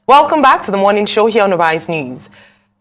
Welcome back to the morning show here on Arise News.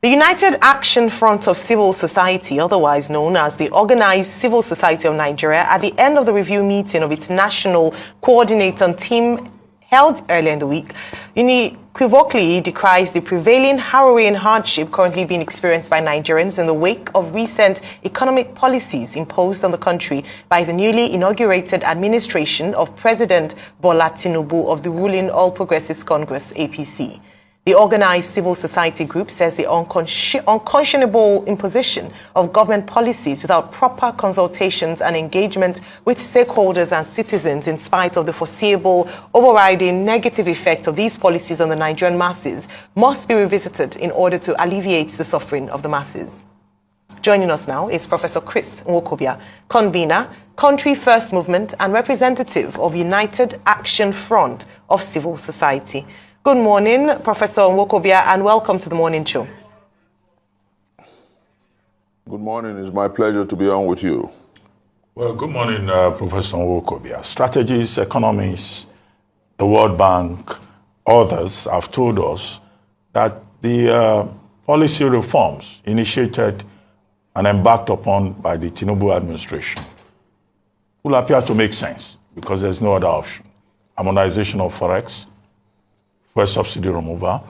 The United Action Front of Civil Society, otherwise known as the Organized Civil Society of Nigeria, at the end of the review meeting of its national coordinator team held earlier in the week, unequivocally decries the prevailing harrowing hardship currently being experienced by Nigerians in the wake of recent economic policies imposed on the country by the newly inaugurated administration of President Bola TINUBU of the ruling All Progressives Congress, APC. The organized civil society group says the unconscionable imposition of government policies without proper consultations and engagement with stakeholders and citizens, in spite of the foreseeable overriding negative effect of these policies on the Nigerian masses, must be revisited in order to alleviate the suffering of the masses. Joining us now is Professor nwokobia, convener, Country First Movement and representative of United Action Front of Civil Society. Good morning, Professor nwokobia, and welcome to the morning show. Good morning. It's my pleasure to be on with you. Well, good morning, Professor nwokobia. Strategists, economists, the World Bank, others have told us that the policy reforms initiated and embarked upon by the TINUBU administration will appear to make sense because there's no other option. Harmonization of forex, fuel subsidy removal,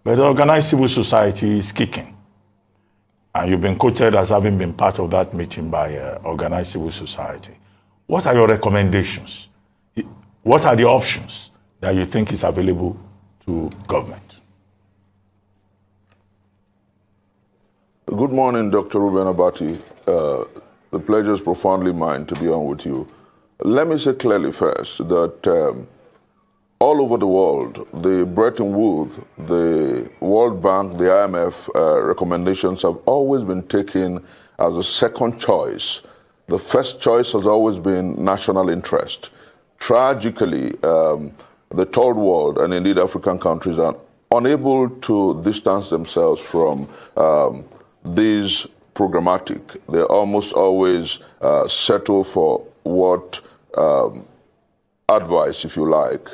but the organized civil society is kicking. And you've been quoted as having been part of that meeting by organized civil society. What are your recommendations? What are the options that you think is available to government? Good morning, Dr. Ruben Abati. The pleasure is profoundly mine to be on with you. Let me say clearly first that all over the world, the Bretton Woods, the World Bank, the IMF recommendations have always been taken as a second choice. The first choice has always been national interest. Tragically, the third world, and indeed African countries, are unable to distance themselves from these programmatic. They almost always settle for what advice, if you like,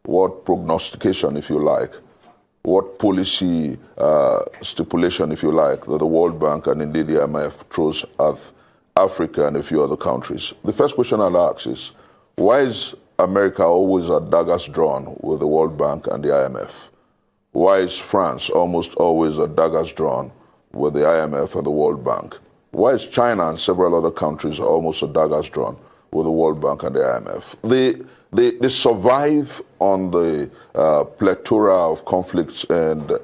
what prognostication, if you like, what policy stipulation, if you like, that the World Bank and indeed the IMF throws at Africa and a few other countries. The first question I'll ask is, why is America always at daggers drawn with the World Bank and the IMF? Why is France almost always at daggers drawn with the IMF and the World Bank? Why is China and several other countries almost at daggers drawn with the World Bank and the IMF? They survive on the plethora of conflicts and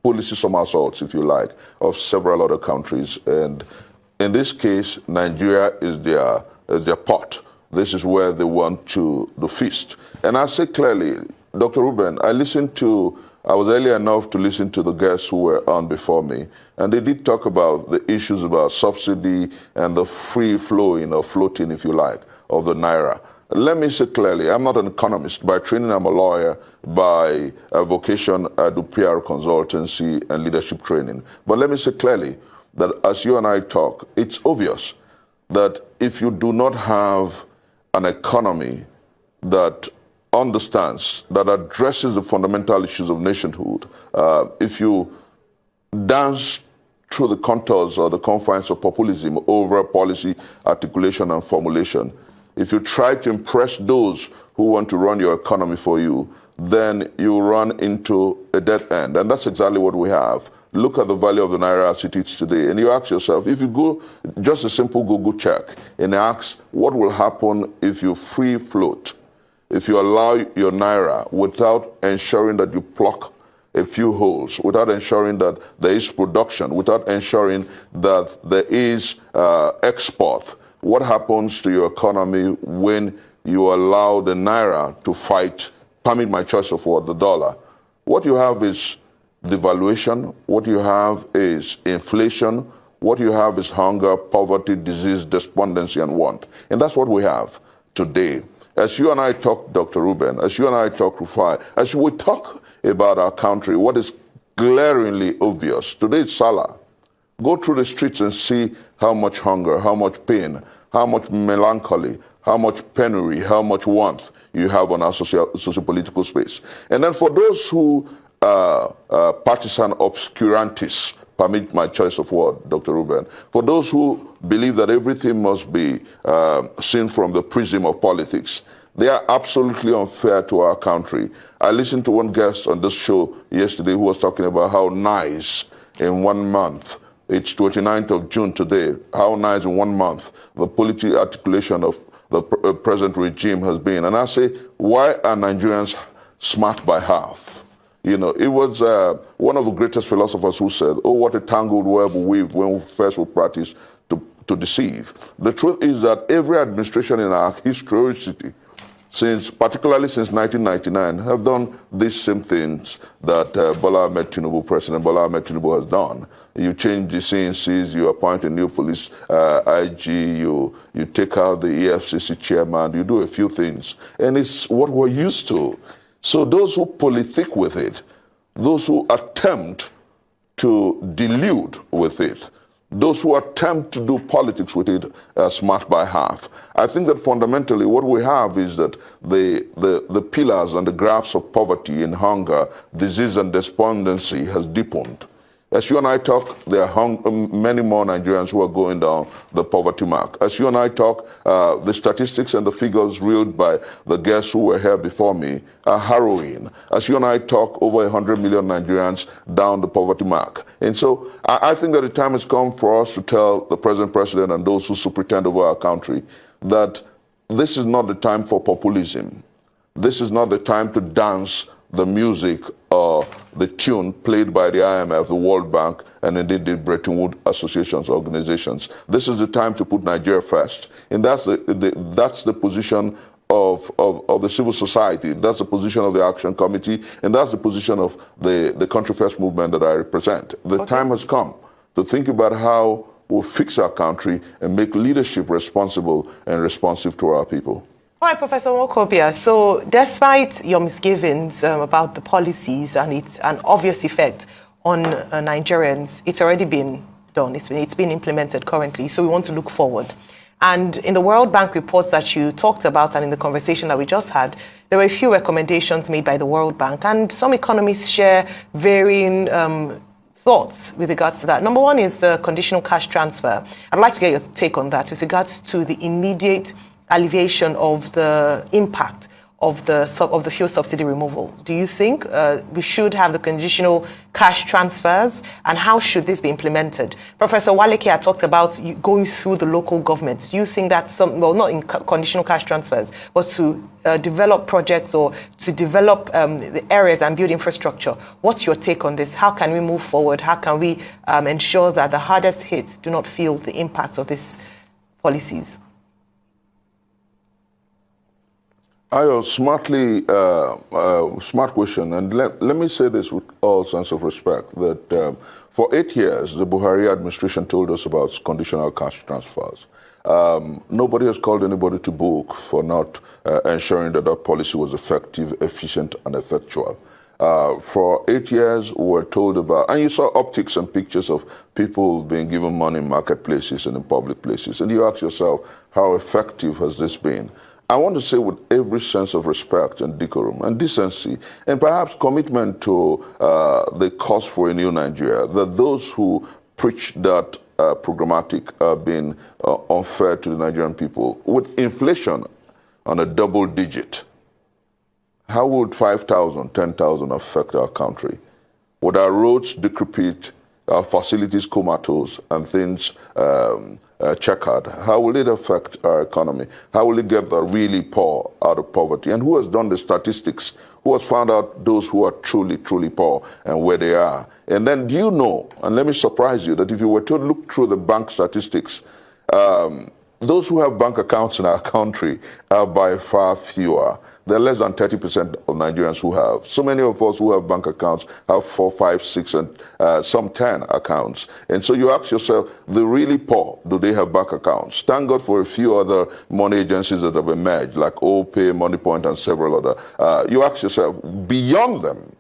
policy somersaults, if you like, of several other countries. And in this case, Nigeria is their pot. This is where they want to feast. And I say clearly, Dr. Ruben, I was early enough to listen to the guests who were on before me, and they did talk about the issues about subsidy and the free flowing or floating, if you like, of the naira. Let me say clearly, I'm not an economist. By training, I'm a lawyer. By vocation, I do PR consultancy and leadership training. But let me say clearly that as you and I talk, it's obvious that if you do not have an economy that understands, that addresses the fundamental issues of nationhood, if you dance through the contours or the confines of populism over policy articulation and formulation, if you try to impress those who want to run your economy for you, then you run into a dead end. And that's exactly what we have. Look at the value of the naira as it is today. And you ask yourself, if you go just a simple Google check and ask what will happen if you free float, if you allow your naira without ensuring that you pluck a few holes, without ensuring that there is production, without ensuring that there is export, what happens to your economy when you allow the naira to fight, permit my choice of word, the dollar? What you have is devaluation. What you have is inflation. What you have is hunger, poverty, disease, despondency, and want. And that's what we have today. As you and I talk, Dr. Ruben, as you and I talk, Rufai, as we talk about our country, what is glaringly obvious, today is Salah. Go through the streets and see how much hunger, how much pain, how much melancholy, how much penury, how much want you have on our socio-political space. And then for those who partisan obscurantists, permit my choice of word, Dr. Ruben, for those who believe that everything must be seen from the prism of politics, they are absolutely unfair to our country. I listened to one guest on this show yesterday who was talking about how nice in 1 month, it's 29th of June today, how nice in 1 month the political articulation of the present regime has been. And I say, why are Nigerians smart by half? You know, it was one of the greatest philosophers who said, oh, what a tangled web we weave when we first will practice to deceive. The truth is that every administration in our historicity, particularly since 1999, have done these same things that President Bola Ahmed Tinubu has done. You change the CNCs, you appoint a new police IG, you take out the EFCC chairman, you do a few things. And it's what we're used to. So those who politic with it, those who attempt to delude with it, those who attempt to do politics with it are smart by half. I think that fundamentally what we have is that the pillars and the graphs of poverty and hunger, disease and despondency has deepened. As you and I talk, there are many more Nigerians who are going down the poverty mark. As you and I talk, the statistics and the figures reeled by the guests who were here before me are harrowing. As you and I talk, over 100 million Nigerians down the poverty mark. And so I think that the time has come for us to tell the present president and those who superintend over our country that this is not the time for populism. This is not the time to dance the music or the tune played by the IMF, the World Bank, and indeed the Bretton Woods associations, organizations. This is the time to put Nigeria first. And that's the position of the civil society. That's the position of the Action Committee, and that's the position of the Country First movement that I represent. The time has come to think about how we'll fix our country and make leadership responsible and responsive to our people. All right, Professor Nwokobia, so despite your misgivings about the policies and its an obvious effect on Nigerians, it's already been done. It's been implemented currently, so we want to look forward. And in the World Bank reports that you talked about and in the conversation that we just had, there were a few recommendations made by the World Bank, and some economists share varying thoughts with regards to that. Number one is the conditional cash transfer. I'd like to get your take on that with regards to the immediate alleviation of the impact of the fuel subsidy removal. Do you think we should have the conditional cash transfers, and how should this be implemented? Professor Waleke talked about going through the local governments. Do you think that's well, not in conditional cash transfers, but to develop projects or to develop the areas and build infrastructure? What's your take on this? How can we move forward? How can we ensure that the hardest hit do not feel the impact of these policies? Smart question, and let me say this with all sense of respect, that for 8 years, the Buhari administration told us about conditional cash transfers. Nobody has called anybody to book for not ensuring that that policy was effective, efficient, and effectual. For 8 years, we were told about, and you saw optics and pictures of people being given money in marketplaces and in public places, and you ask yourself, how effective has this been? I want to say with every sense of respect and decorum and decency and perhaps commitment to the cause for a new Nigeria, that those who preach that programmatic are being unfair to the Nigerian people. With inflation on a double digit, how would 5,000, 10,000 affect our country? Would our roads decrepit, our facilities comatose, and things checkered? How will it affect our economy? How will it get the really poor out of poverty? And who has done the statistics? Who has found out those who are truly, truly poor and where they are? And then do you know, and let me surprise you, that if you were to look through the bank statistics, those who have bank accounts in our country are by far fewer. There are less than 30% of Nigerians who have. So many of us who have bank accounts have 4, 5, 6, and some 10 accounts. And so you ask yourself, the really poor, do they have bank accounts? Thank God for a few other money agencies that have emerged, like OPay, MoneyPoint, and several other. You ask yourself, beyond them,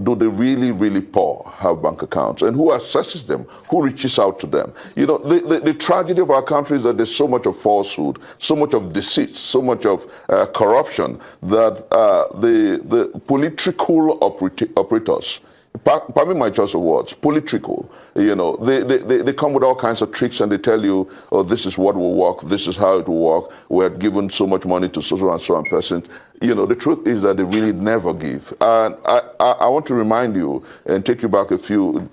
do the really, really poor have bank accounts? And who assesses them? Who reaches out to them? You know, the tragedy of our country is that there's so much of falsehood, so much of deceit, so much of corruption that the political operators, pardon my choice of words, political, you know, they come with all kinds of tricks and they tell you, oh, this is what will work, this is how it will work, we're given so much money to so and so and person. You know, the truth is that they really never give. And I want to remind you and take you back a few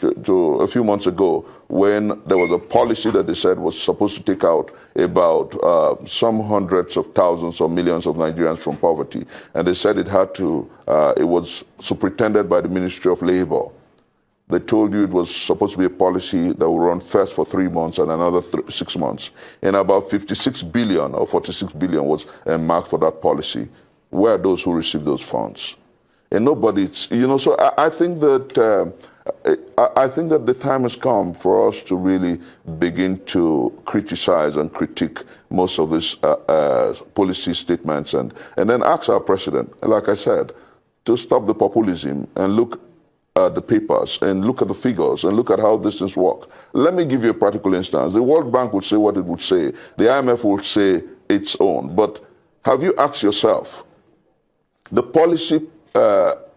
months ago when there was a policy that they said was supposed to take out about some hundreds of thousands or millions of Nigerians from poverty. And they said it had to, it was superintended by the Ministry of Labor. They told you it was supposed to be a policy that would run first for 3 months and another 6 months. And about 56 billion or 46 billion was marked for that policy. Where are those who received those funds? And nobody's, you know, so I think that the time has come for us to really begin to criticize and critique most of these policy statements and then ask our president, like I said, to stop the populism and look at the papers and look at the figures and look at how this things work. Let me give you a practical instance. The World Bank would say what it would say. The IMF would say its own. But have you asked yourself, the policy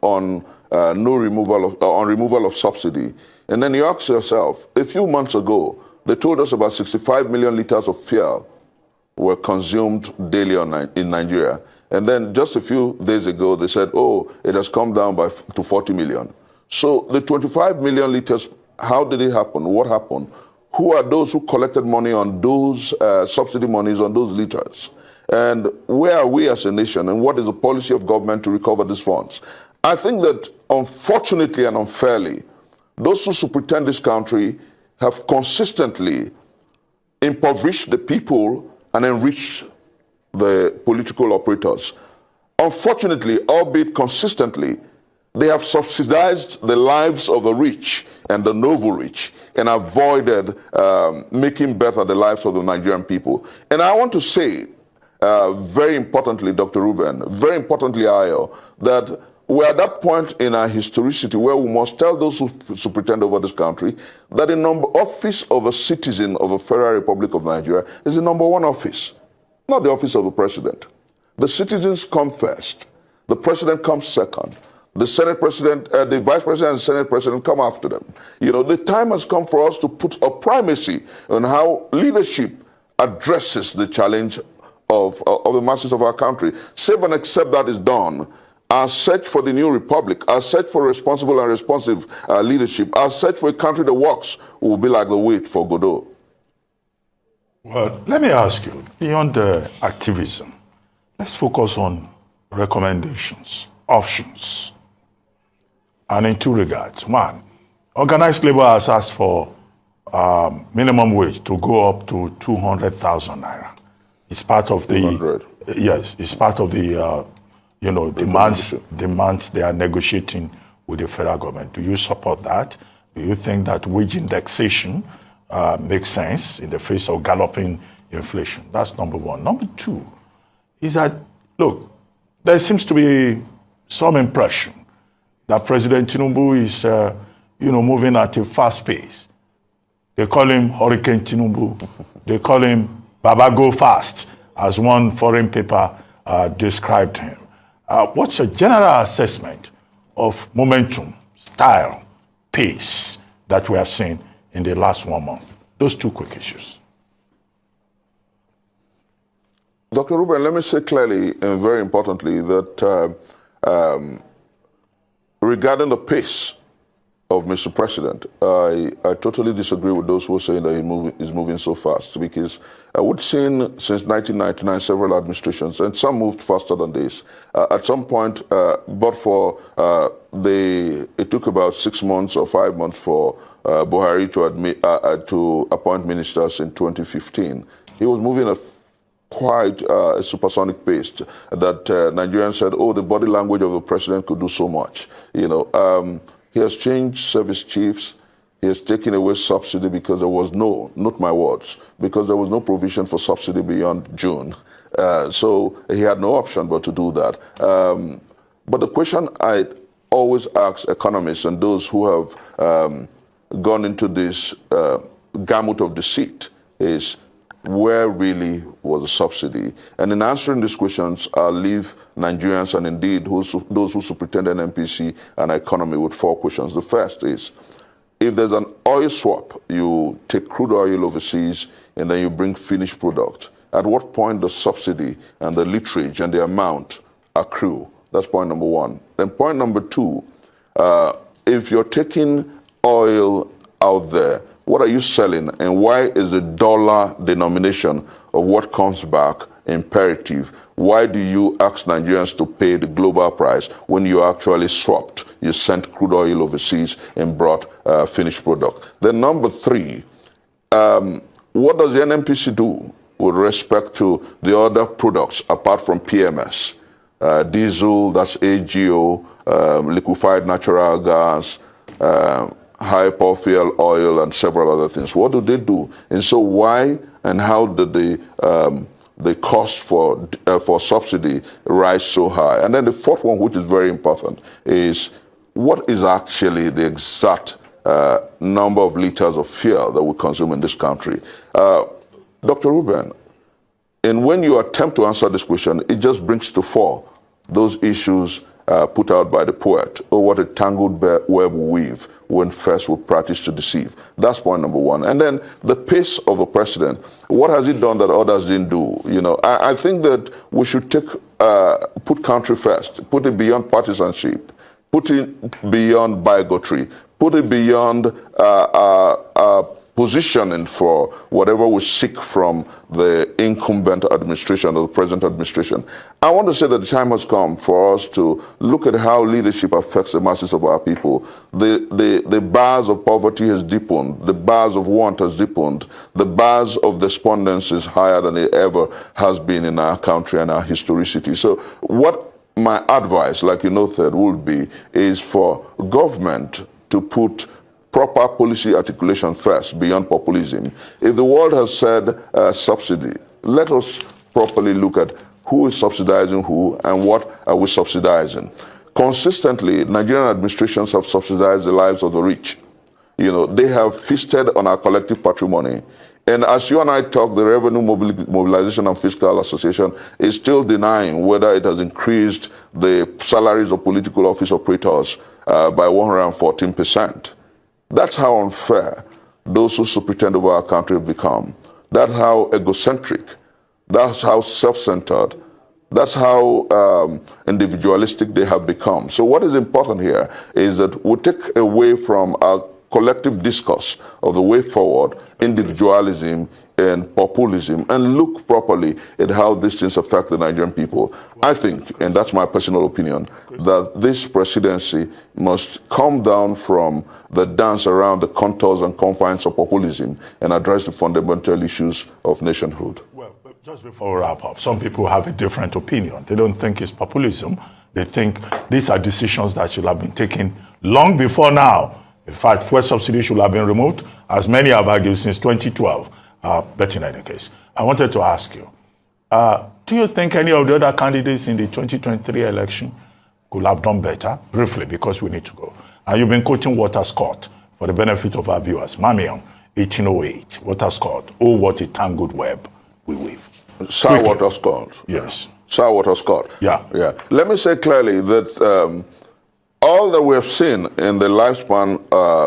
on removal of subsidy, and then you ask yourself, a few months ago, they told us about 65 million liters of fuel were consumed daily in Nigeria. And then just a few days ago, they said, oh, it has come down to 40 million. So the 25 million liters, how did it happen? What happened? Who are those who collected money on those subsidy monies on those liters? And where are we as a nation, and what is the policy of government to recover these funds? I think that, unfortunately and unfairly, those who superintend this country have consistently impoverished the people and enriched the political operators. Unfortunately, albeit consistently, they have subsidized the lives of the rich and the noble rich and avoided making better the lives of the Nigerian people. And I want to say, very importantly, Dr. Ruben, very importantly, Ayo, that we're at that point in our historicity where we must tell those who superintend over this country that the office of a citizen of the Federal Republic of Nigeria is the #1 office, not the office of the president. The citizens come first. The president comes second. The Senate president, the vice president and Senate president come after them. You know, the time has come for us to put a primacy on how leadership addresses the challenge of the masses of our country. Save and except that is done, our search for the new republic, our search for responsible and responsive leadership, our search for a country that works will be like the wait for Godot. Well, let me ask you, beyond activism, let's focus on recommendations, options, and in two regards. One, organized labor has asked for minimum wage to go up to 200,000 naira. It's part of the 200. Yes, it's part of the demands they are negotiating with the federal government. Do you support that? Do you think that wage indexation makes sense in the face of galloping inflation? That's number one. Number two is that, look, there seems to be some impression that President TINUBU is, moving at a fast pace. They call him Hurricane TINUBU. They call him Baba Go Fast, as one foreign paper described him. What's your general assessment of momentum, style, pace that we have seen in the last 1 month? Those two quick issues. Dr. Ruben, let me say clearly and very importantly that regarding the pace of Mr. President, I totally disagree with those who are saying that he's moving so fast, because we've seen since 1999 several administrations, and some moved faster than this. At some point, but for it took about 6 months or 5 months for Buhari to appoint ministers in 2015. He was moving at quite a supersonic pace that Nigerians said, oh, the body language of the president could do so much. You know, he has changed service chiefs. He has taken away subsidy because there was no, not my words, because there was no provision for subsidy beyond June. So he had no option but to do that. But the question I always asked economists and those who have gone into this gamut of deceit is, where really was the subsidy? And in answering these questions, I'll leave Nigerians and indeed those who superintend NNPC and economy with 4 questions. The first is, if there's an oil swap, you take crude oil overseas and then you bring finished product, at what point does subsidy and the literage and the amount accrue? That's point number 1. Then point number 2, if you're taking oil out there, what are you selling, and why is the dollar denomination of what comes back imperative? Why do you ask Nigerians to pay the global price when you actually swapped? You sent crude oil overseas and brought finished product. Then number 3, what does the NNPC do with respect to the other products apart from PMS? Diesel, that's AGO, liquefied natural gas, high power fuel oil, and several other things. What do they do? And so why and how did the cost for subsidy rise so high? And then the 4th one, which is very important, is what is actually the exact number of liters of fuel that we consume in this country? Dr. Ruben, and when you attempt to answer this question, it just brings to fore those issues put out by the poet. Oh, what a tangled web weave when first we practice to deceive. That's point number 1. And then the pace of the president. What has he done that others didn't do? You know, I think that we should put country first, put it beyond partisanship, put it beyond bigotry, put it beyond positioning for whatever we seek from the incumbent administration or the present administration. I want to say that the time has come for us to look at how leadership affects the masses of our people. The bars of poverty has deepened. The bars of want has deepened. The bars of despondency is higher than it ever has been in our country and our historicity. So what my advice, like you noted, would be is for government to put proper policy articulation first, beyond populism. If the world has said subsidy, let us properly look at who is subsidizing who and what are we subsidizing. Consistently, Nigerian administrations have subsidized the lives of the rich. You know, they have feasted on our collective patrimony. And as you and I talk, the Revenue Mobilization and Fiscal Association is still denying whether it has increased the salaries of political office operators by 114%. That's how unfair those who pretend over our country have become. That's how egocentric. That's how self-centered. That's how individualistic they have become. So what is important here is that we take away from our collective discourse of the way forward individualism and populism and look properly at how these things affect the Nigerian people. I think, and that's my personal opinion, that this presidency must come down from the dance around the contours and confines of populism and address the fundamental issues of nationhood. Well, just before we wrap up, some people have a different opinion. They don't think it's populism. They think these are decisions that should have been taken long before now. In fact, fuel subsidy should have been removed, as many have argued since 2012. But in any case, I wanted to ask you, do you think any of the other candidates in the 2023 election could have done better? Briefly, because we need to go. And you've been quoting Walter Scott for the benefit of our viewers. Mamion, 1808, Walter Scott, oh, what a tangled web we weave. Sir Walter Scott. Yes. Sir Walter Scott. Yeah. Yeah. Let me say clearly that all that we have seen in the lifespan,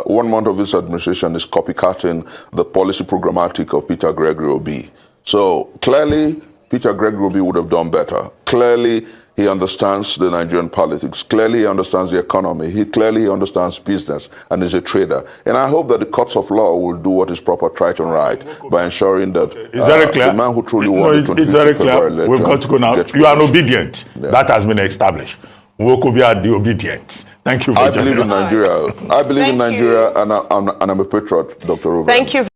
1 month of this administration, is copycatting the policy programmatic of Peter Gregory Obi. So clearly, Peter Gregory Obi would have done better. Clearly, he understands the Nigerian politics. Clearly, he understands the economy. He clearly understands business and is a trader. And I hope that the courts of law will do what is proper, right and right by ensuring that the man who truly won the 25th February election. We've got to go now. You are obedient. Yeah. That has been established. Nwokobia, the obedient. Thank you for I believe in Nigeria. I believe in Nigeria, and I'm a patriot, Dr. Ruben. Thank you.